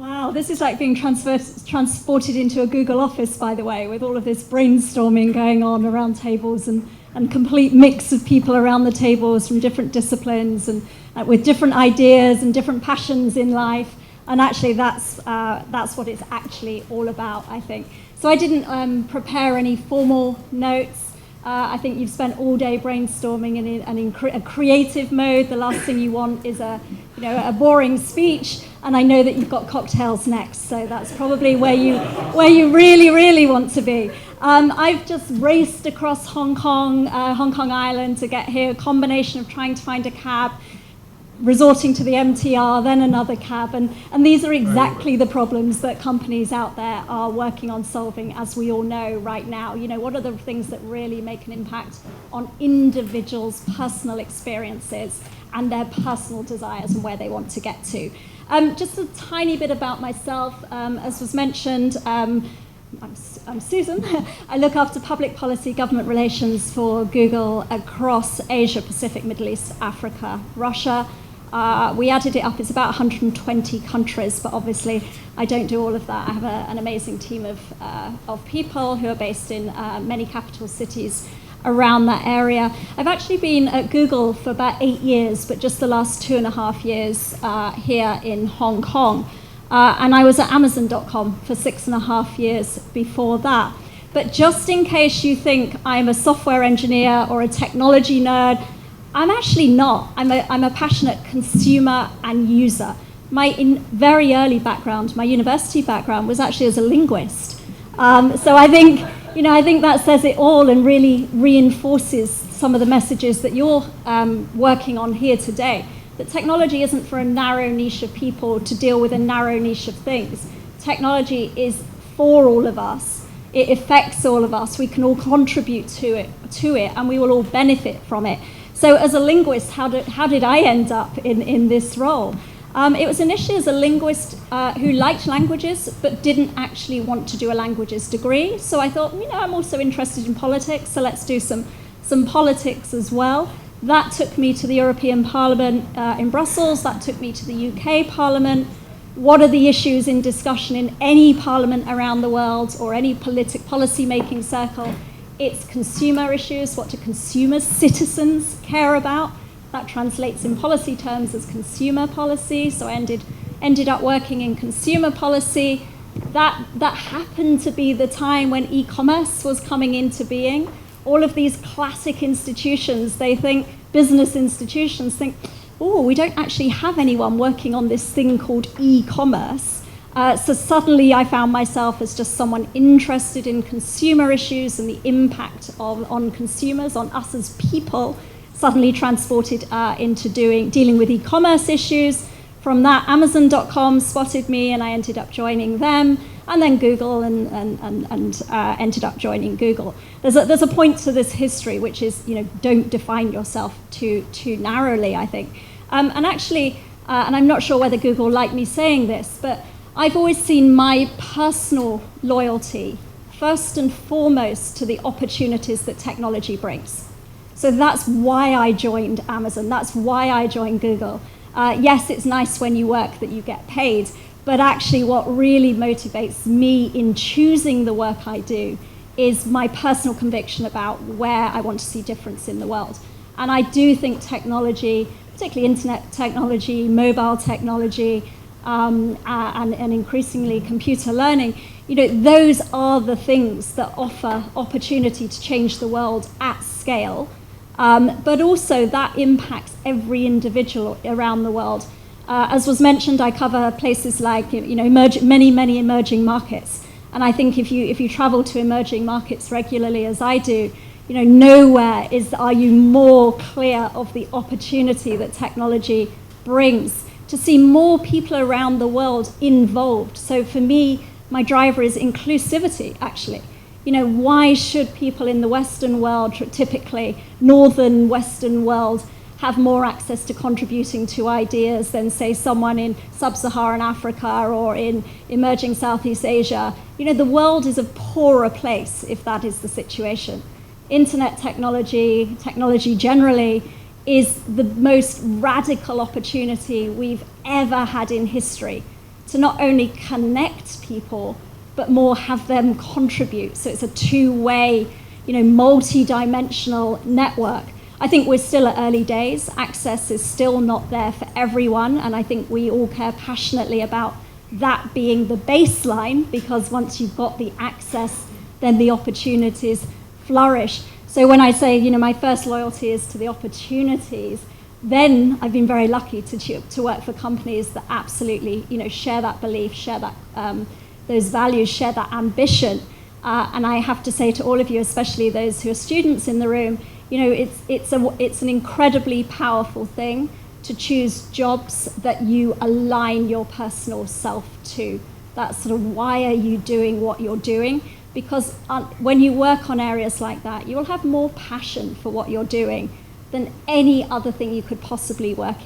Wow, this is like being transported into a Google office, by the way, with all of this brainstorming going on around tables and complete mix of people around the tables from different disciplines and with different ideas and different passions in life. And actually, that's what it's actually all about, I think. So I didn't prepare any formal notes. I think you've spent all day brainstorming and in a creative mode. The last thing you want is a boring speech. And I know that you've got cocktails next, so that's probably where you really, really want to be. I've just raced across Hong Kong Island to get here, a combination of trying to find a cab, resorting to the MTR, then another cab, and these are exactly the problems that companies out there are working on solving, as we all know right now. What are the things that really make an impact on individuals' personal experiences and their personal desires and where they want to get to. Just a tiny bit about myself. As was mentioned, I'm Susan. I look after public policy, government relations for Google across Asia, Pacific, Middle East, Africa, Russia. We added it up, it's about 120 countries, but obviously I don't do all of that. I have an amazing team of people who are based in many capital cities around that area. I've actually been at Google for about 8 years, but just the last 2.5 years here in Hong Kong. And I was at Amazon.com for 6.5 years before that. But just in case you think I'm a software engineer or a technology nerd, I'm actually not. I'm a passionate consumer and user. My very early background, my university background, was actually as a linguist. So I think that says it all and really reinforces some of the messages that you're working on here today. That technology isn't for a narrow niche of people to deal with a narrow niche of things. Technology is for all of us. It affects all of us. We can all contribute to it, and we will all benefit from it. So as a linguist, how did I end up in this role? It was initially as a linguist who liked languages but didn't actually want to do a languages degree. So I thought, I'm also interested in politics, so let's do some politics as well. That took me to the European Parliament in Brussels. That took me to the UK Parliament. What are the issues in discussion in any parliament around the world or any policy-making circle? It's consumer issues. What do consumers, citizens care about? That translates in policy terms as consumer policy. So I ended up working in consumer policy. That happened to be the time when e-commerce was coming into being. All of these classic institutions, business institutions think, oh, we don't actually have anyone working on this thing called e-commerce. So suddenly I found myself as just someone interested in consumer issues and the impact on consumers, on us as people, suddenly transported into dealing with e-commerce issues. From that, Amazon.com spotted me and I ended up joining them, and then Google and ended up joining Google. There's a point to this history, which is, don't define yourself too narrowly, I think. And actually, and I'm not sure whether Google liked me saying this, but I've always seen my personal loyalty first and foremost to the opportunities that technology brings. So that's why I joined Amazon. That's why I joined Google. Yes, it's nice when you work that you get paid, but actually what really motivates me in choosing the work I do is my personal conviction about where I want to see difference in the world. And I do think technology, particularly internet technology, mobile technology, and increasingly computer learning, those are the things that offer opportunity to change the world at scale. But also that impacts every individual around the world. As was mentioned, I cover places like many emerging markets, and I think if you travel to emerging markets regularly, as I do, nowhere are you more clear of the opportunity that technology brings to see more people around the world involved. So for me, my driver is inclusivity, actually. Why should people in the Western world, typically northern Western world, have more access to contributing to ideas than, say, someone in sub-Saharan Africa or in emerging Southeast Asia? The world is a poorer place if that is the situation. Internet technology generally, is the most radical opportunity we've ever had in history to not only connect people, but more have them contribute. So it's a two-way, multi-dimensional network. I think we're still at early days. Access is still not there for everyone, and I think we all care passionately about that being the baseline, because once you've got the access, then the opportunities flourish. So when I say, my first loyalty is to the opportunities, then I've been very lucky to work for companies that absolutely, share that belief, share that those values, share that ambition. And I have to say to all of you, especially those who are students in the room, it's an incredibly powerful thing to choose jobs that you align your personal self to. That's sort of why are you doing what you're doing? Because when you work on areas like that, you will have more passion for what you're doing than any other thing you could possibly work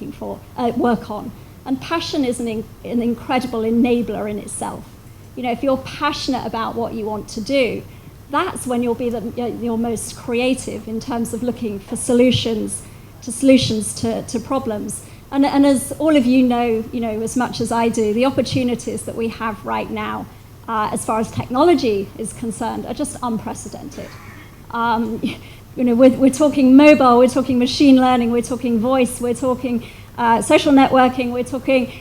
on. And passion is an incredible enabler in itself. If you're passionate about what you want to do, that's when you'll be your most creative in terms of looking for solutions to problems. And as all of you know, as much as I do, the opportunities that we have right now, as far as technology is concerned, are just unprecedented. We're talking mobile, we're talking machine learning, we're talking voice, we're talking social networking, we're talking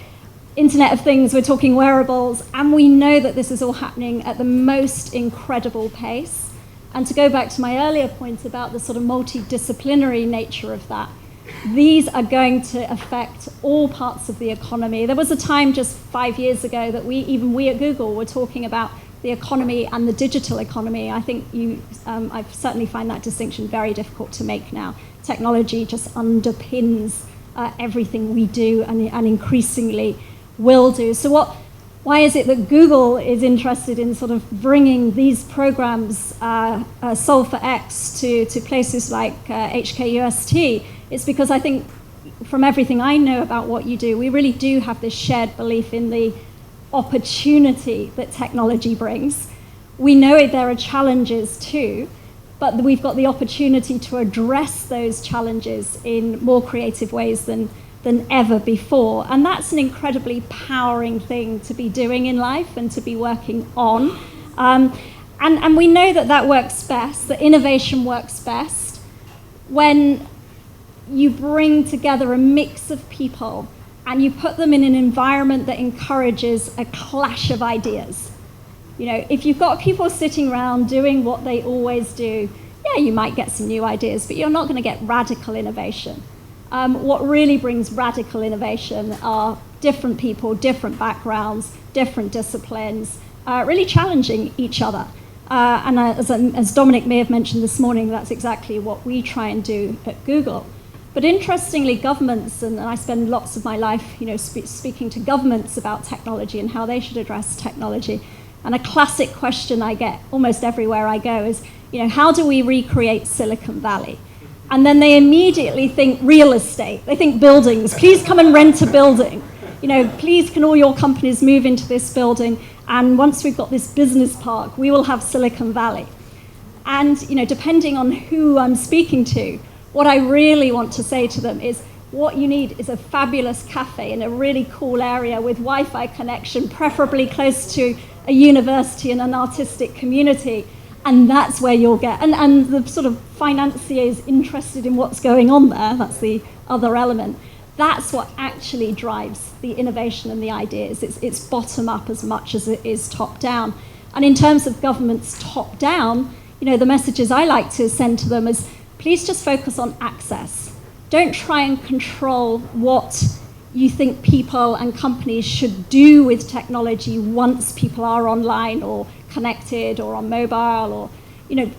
Internet of Things, we're talking wearables, and we know that this is all happening at the most incredible pace. And to go back to my earlier point about the sort of multidisciplinary nature of that, these are going to affect all parts of the economy. There was a time just 5 years ago that we at Google were talking about the economy and the digital economy. I think I certainly find that distinction very difficult to make now. Technology just underpins everything we do and increasingly will do. So why is it that Google is interested in sort of bringing these programs, Solve for X, to places like HKUST? It's because I think from everything I know about what you do, we really do have this shared belief in the opportunity that technology brings. We know there are challenges too, but we've got the opportunity to address those challenges in more creative ways than ever before. And that's an incredibly powering thing to be doing in life and to be working on. And we know that works best, that innovation works best when you bring together a mix of people and you put them in an environment that encourages a clash of ideas. If you've got people sitting around doing what they always do, yeah, you might get some new ideas, but you're not going to get radical innovation. What really brings radical innovation are different people, different backgrounds, different disciplines, really challenging each other. And as Dominic may have mentioned this morning, that's exactly what we try and do at Google. But interestingly, governments, and I spend lots of my life speaking to governments about technology and how they should address technology. And a classic question I get almost everywhere I go is, how do we recreate Silicon Valley? And then they immediately think real estate. They think buildings. Please come and rent a building. Please can all your companies move into this building, and once we've got this business park, we will have Silicon Valley. And depending on who I'm speaking to, what I really want to say to them is, what you need is a fabulous cafe in a really cool area with Wi-Fi connection, preferably close to a university and an artistic community. And that's where you'll get, and the sort of financier is interested in what's going on there. That's the other element. That's what actually drives the innovation and the ideas. It's bottom up as much as it is top down. And in terms of governments top down, the messages I like to send to them is, please just focus on access. Don't try and control what you think people and companies should do with technology once people are online or connected or on mobile, or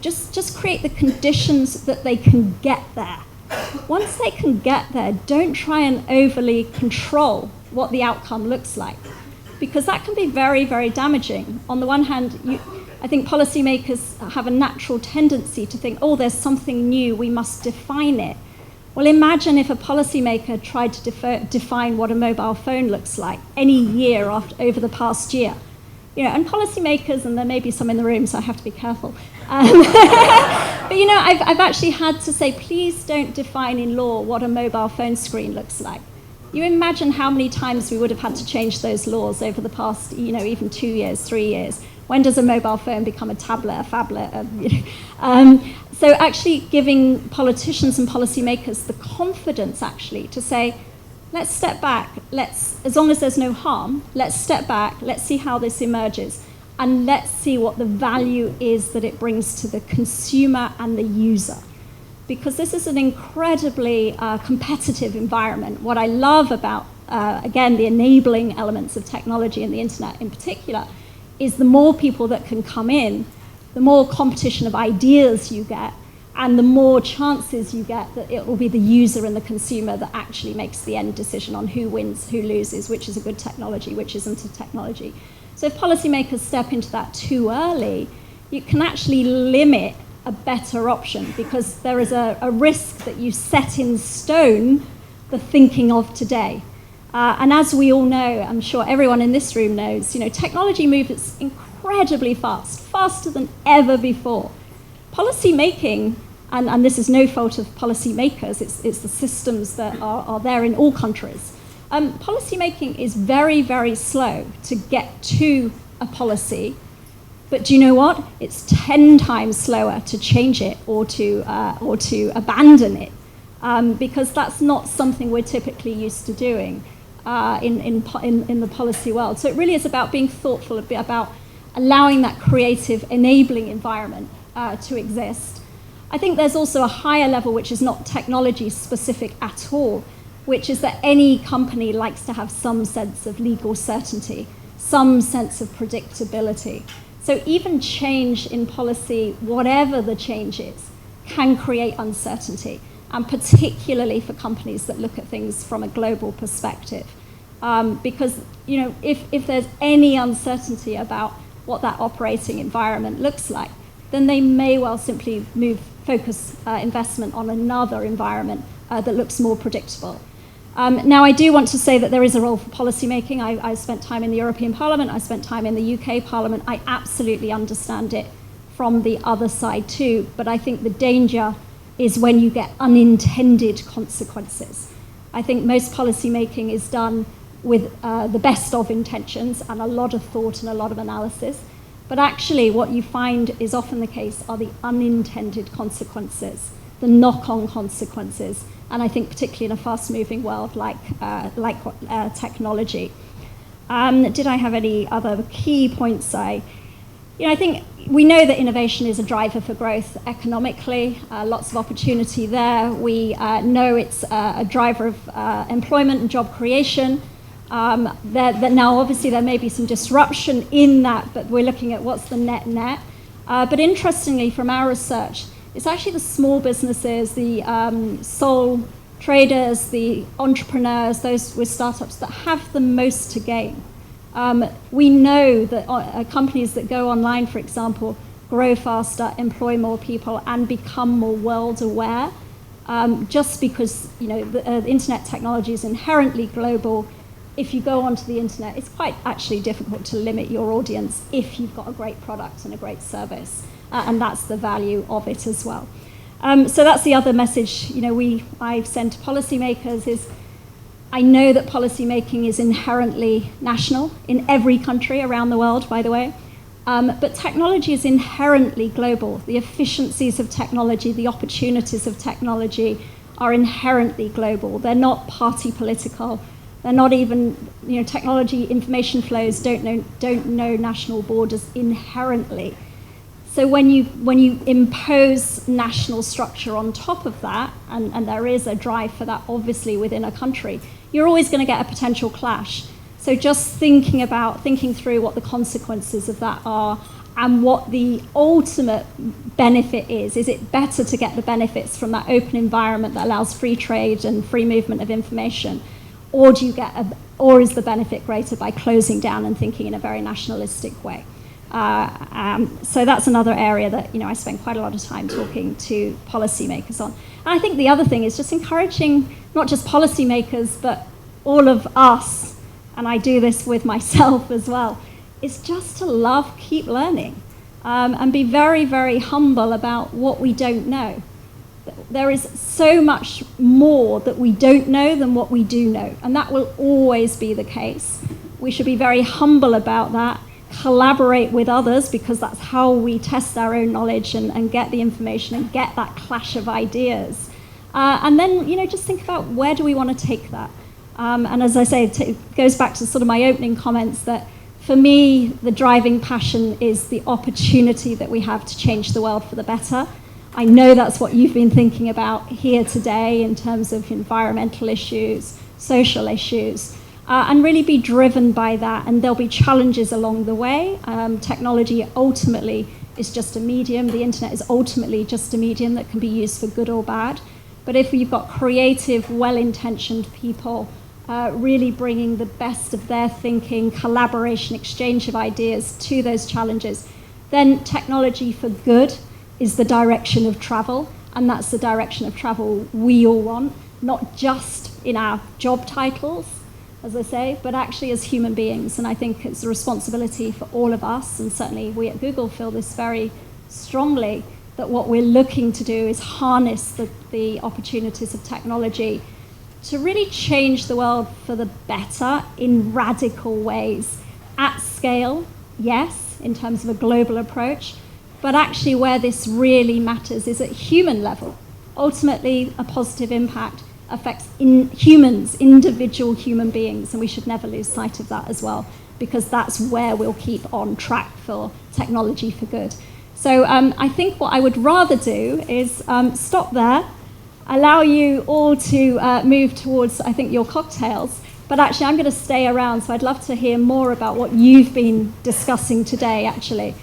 just create the conditions that they can get there. Once they can get there, don't try and overly control what the outcome looks like, because that can be very, very damaging. On the one hand, I think policymakers have a natural tendency to think, oh, there's something new, we must define it. Well, imagine if a policymaker tried to define what a mobile phone looks like any year over the past year. And policymakers, and there may be some in the room, so I have to be careful. But I've actually had to say, please don't define in law what a mobile phone screen looks like. You imagine how many times we would have had to change those laws over the past, even 2 years, 3 years. When does a mobile phone become a tablet, a phablet? So actually giving politicians and policymakers the confidence actually to say, let's step back, as long as there's no harm, let's step back, let's see how this emerges, and let's see what the value is that it brings to the consumer and the user. Because this is an incredibly competitive environment. What I love about, again, the enabling elements of technology and the internet in particular, is the more people that can come in, the more competition of ideas you get, and the more chances you get that it will be the user and the consumer that actually makes the end decision on who wins, who loses, which is a good technology, which isn't a technology. So if policymakers step into that too early, you can actually limit a better option, because there is a risk that you set in stone the thinking of today. And as we all know, I'm sure everyone in this room knows, technology moves incredibly fast, faster than ever before. Policy making, and this is no fault of policy makers, it's the systems that are there in all countries. Policy making is very, very slow to get to a policy, but do you know what? It's 10 times slower to change it or to abandon it, because that's not something we're typically used to doing. In the policy world. So it really is about being thoughtful, about allowing that creative, enabling environment to exist. I think there's also a higher level which is not technology specific at all, which is that any company likes to have some sense of legal certainty, some sense of predictability. So even change in policy, whatever the change is, can create uncertainty. And particularly for companies that look at things from a global perspective. Because if there's any uncertainty about what that operating environment looks like, then they may well simply focus investment on another environment that looks more predictable. Now, I do want to say that there is a role for policymaking. I spent time in the European Parliament, I spent time in the UK Parliament. I absolutely understand it from the other side too, but I think the danger is when you get unintended consequences. I think most policy making is done with the best of intentions and a lot of thought and a lot of analysis. But actually what you find is often the case are the unintended consequences, the knock-on consequences. And I think particularly in a fast-moving world like technology. Did I have any other key points? I think we know that innovation is a driver for growth economically, lots of opportunity there. We know it's a driver of employment and job creation. That now obviously there may be some disruption in that, but we're looking at what's the net. But interestingly, from our research, it's actually the small businesses, the sole traders, the entrepreneurs, those with startups that have the most to gain. We know that companies that go online, for example, grow faster, employ more people, and become more world aware, just because the internet technology is inherently global. If you go onto the internet, it's quite actually difficult to limit your audience if you've got a great product and a great service, and that's the value of it as well. So that's the other message I send to policymakers is, I know that policymaking is inherently national in every country around the world, by the way, but technology is inherently global. The efficiencies of technology, the opportunities of technology are inherently global. They're not party political. They're not even, technology information flows don't know national borders inherently. So when you impose national structure on top of that, and there is a drive for that obviously within a country, you're always going to get a potential clash. So just thinking through what the consequences of that are and what the ultimate benefit is. Is it better to get the benefits from that open environment that allows free trade and free movement of information? Or is the benefit greater by closing down and thinking in a very nationalistic way? So that's another area that I spend quite a lot of time talking to policymakers on. And I think the other thing is just encouraging not just policymakers, but all of us, and I do this with myself as well, is just to keep learning, and be very, very humble about what we don't know. There is so much more that we don't know than what we do know, and that will always be the case. We should be very humble about that, collaborate with others, because that's how we test our own knowledge and get the information and get that clash of ideas. And then, just think about where do we want to take that? And as I say, it goes back to sort of my opening comments that for me, the driving passion is the opportunity that we have to change the world for the better. I know that's what you've been thinking about here today in terms of environmental issues, social issues, and really be driven by that. And there'll be challenges along the way. Technology ultimately is just a medium. The internet is ultimately just a medium that can be used for good or bad. But if you've got creative, well-intentioned people really bringing the best of their thinking, collaboration, exchange of ideas to those challenges, then technology for good is the direction of travel, and that's the direction of travel we all want, not just in our job titles, as I say, but actually as human beings. And I think it's a responsibility for all of us, and certainly we at Google feel this very strongly, that what we're looking to do is harness the opportunities of technology to really change the world for the better in radical ways. At scale, yes, in terms of a global approach, but actually where this really matters is at human level. Ultimately, a positive impact affects humans, individual human beings, and we should never lose sight of that as well, because that's where we'll keep on track for technology for good. So I think what I would rather do is stop there, allow you all to move towards, I think, your cocktails. But actually, I'm going to stay around, so I'd love to hear more about what you've been discussing today, actually,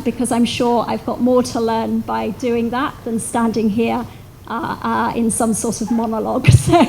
because I'm sure I've got more to learn by doing that than standing here in some sort of monologue. So